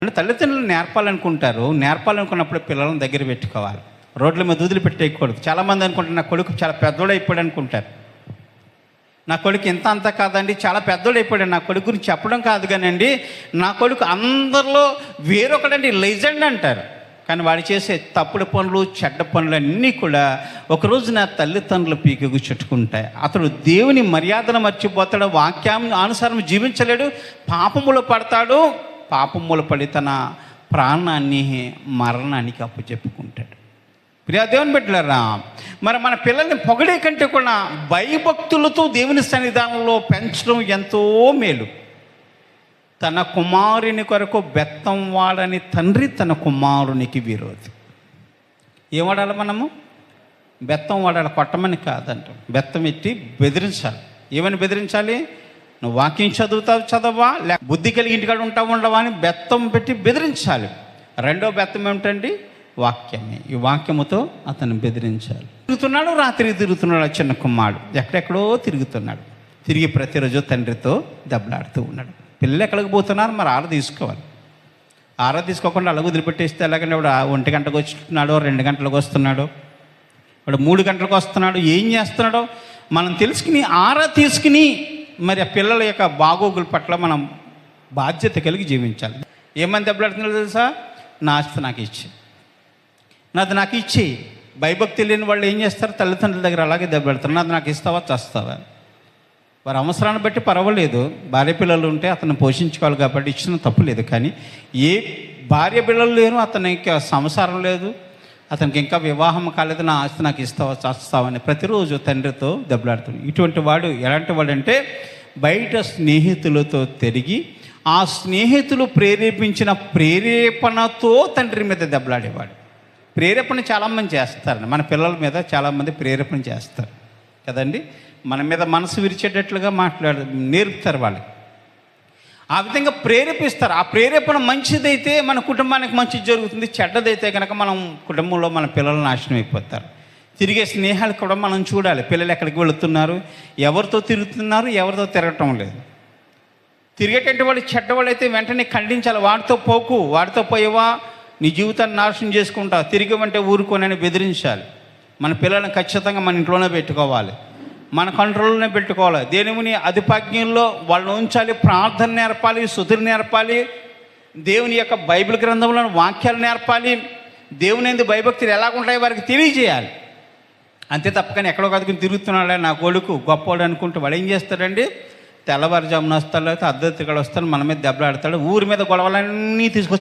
అంటే తల్లిదండ్రులు నేర్పాలనుకున్నప్పుడు పిల్లలను దగ్గర పెట్టుకోవాలి. రోడ్ల మీద వదిలిపెట్టేయకూడదు. చాలామంది అనుకుంటారు నా కొడుకు చాలా పెద్దోడు అయిపోయాడు అనుకుంటారు. నా కొడుకు ఇంత అంత కాదండి, చాలా పెద్దోడు అయిపోయాడు. నా కొడుకు గురించి చెప్పడం కాదు కానండి, నా కొడుకు అందరిలో వేరొకడండి, లెజెండ్ అంటారు. కానీ వాడు చేసే తప్పుడు పనులు, చెడ్డ పనులు అన్నీ కూడా ఒకరోజు నా తల్లిదండ్రులు పీకకు చుట్టుకుంటాయి. అతడు దేవుని మర్యాదను మర్చిపోతాడు, వాక్యానుసారం జీవించలేడు, పాపములో పడతాడు. పాపములు పడి తన ప్రాణాన్ని మరణానికి అప్పచెప్పుకుంటాడు. ప్రియా దేవుని బిడ్డలారా, మరి మన పిల్లల్ని పొగిడే కంటే కూడా భయభక్తులతో దేవుని సన్నిధానంలో పెంచడం ఎంతో మేలు. తన కుమారుని కొరకు బెత్తం వాడని తండ్రి తన కుమారునికి విరోధి. ఏం వాడాలి? మనము బెత్తం వాడాలి, కొట్టమని కాదంట. బెత్తం ఎట్టి బెదిరించాలి. ఏమని బెదిరించాలి? నువ్వు వాక్యం చదవవా, లేక బుద్ధి కలిగి ఇంటికాడ ఉండవా అని బెత్తం పెట్టి బెదిరించాలి. రెండో బెత్తం ఏమిటండి? వాక్యమే. ఈ వాక్యముతో అతను బెదిరించాలి. రాత్రి తిరుగుతున్నాడు. ఆ చిన్న కుమారుడు ఎక్కడెక్కడో తిరుగుతున్నాడు. తిరిగి ప్రతిరోజు తండ్రితో దెబ్బలాడుతూ ఉన్నాడు. పిల్లలు ఎక్కడికి పోతున్నారు? మరి ఆర తీసుకోవాలి. ఆర తీసుకోకుండా అలాగ వదిలిపెట్టేస్తే ఎలాగంటే వాడు 1 గంటకు వస్తున్నాడో, 2 గంటలకు వస్తున్నాడో, వాడు 3 గంటలకు వస్తున్నాడో, ఏం చేస్తున్నాడో మనం తెలుసుకుని ఆరా తీసుకుని మరి ఆ పిల్లల యొక్క బాగోగుల పట్ల మనం బాధ్యత కలిగి జీవించాలి. ఏమని దెబ్బలాడుతున్నాడో తెలుసా? నా ఆస్తి నాకు ఇచ్చి, నాది నాకు ఇచ్చి. భయభక్తి లేని వాళ్ళు ఏం చేస్తారు? తల్లిదండ్రుల దగ్గర అలాగే దెబ్బలాడతారు. నాది నాకు ఇస్తావా, చస్తావా? వారి అవసరాన్ని బట్టి పర్వాలేదు. భార్య పిల్లలు ఉంటే అతను పోషించుకోవాలి కాబట్టి ఇచ్చిన తప్పు లేదు. కానీ ఏ భార్య పిల్లలు లేరు, అతనికి సంసారం లేదు, అతనికి ఇంకా వివాహం కాలేదు, నా ఆస్తి నాకు ఇస్తావా, చస్తావని ప్రతిరోజు తండ్రితో దెబ్బలాడుతుంది. ఇటువంటి వాడు ఎలాంటి వాడు అంటే బయట స్నేహితులతో తిరిగి ఆ స్నేహితులు ప్రేరేపించిన ప్రేరేపణతో తండ్రి మీద దెబ్బలాడేవాడు. ప్రేరేపణ చాలామంది చేస్తారండి. మన పిల్లల మీద చాలామంది ప్రేరేపణ చేస్తారు కదండి. మన మీద మనసు విరిచేటట్లుగా నేర్పుతారు వాళ్ళు. ఆ విధంగా ప్రేరేపిస్తారు. ఆ ప్రేరేపణ మంచిదైతే మన కుటుంబానికి మంచిది జరుగుతుంది, చెడ్డదైతే కనుక మనం కుటుంబంలో మన పిల్లలు నాశనం అయిపోతారు. తిరిగే స్నేహాలు కూడా మనం చూడాలి. పిల్లలు ఎక్కడికి వెళుతున్నారు, ఎవరితో తిరుగుతున్నారు, ఎవరితో తిరగటం లేదు. తిరిగేటటువంటి వాడు చెడ్డవాడు అయితే వెంటనే ఖండించాలి. వాడితో పోకు, వాడితో పోయేవా నీ జీవితాన్ని నాశనం చేసుకుంటావు, తిరిగమంటే ఊరుకోనని బెదిరించాలి. మన పిల్లల్ని ఖచ్చితంగా మన ఇంట్లోనే పెట్టుకోవాలి, మన కంట్రోల్లోనే పెట్టుకోవాలి. దేవుని అధిపజ్ఞంలో వాళ్ళని ఉంచాలి. ప్రార్థన నేర్పాలి, స్తుతులు నేర్పాలి, దేవుని యొక్క బైబిల్ గ్రంథంలో వాక్యాలు నేర్పాలి, దేవుని ఎందు భయభక్తులు ఎలాగుంటాయో వారికి తెలియజేయాలి. అంతే తప్పకని ఎక్కడో కదుకుని తిరుగుతున్నాడే నా కొడుకు గొప్పవాడు అనుకుంటూ వాడు ఏం చేస్తాడండి? తెల్లవారుజామున వస్తాడు, లేకపోతే అర్ధరాత్రి వస్తాడు, మన మీద దెబ్బలాడతాడు, ఊరి మీద గొడవలన్నీ తీసుకొచ్చి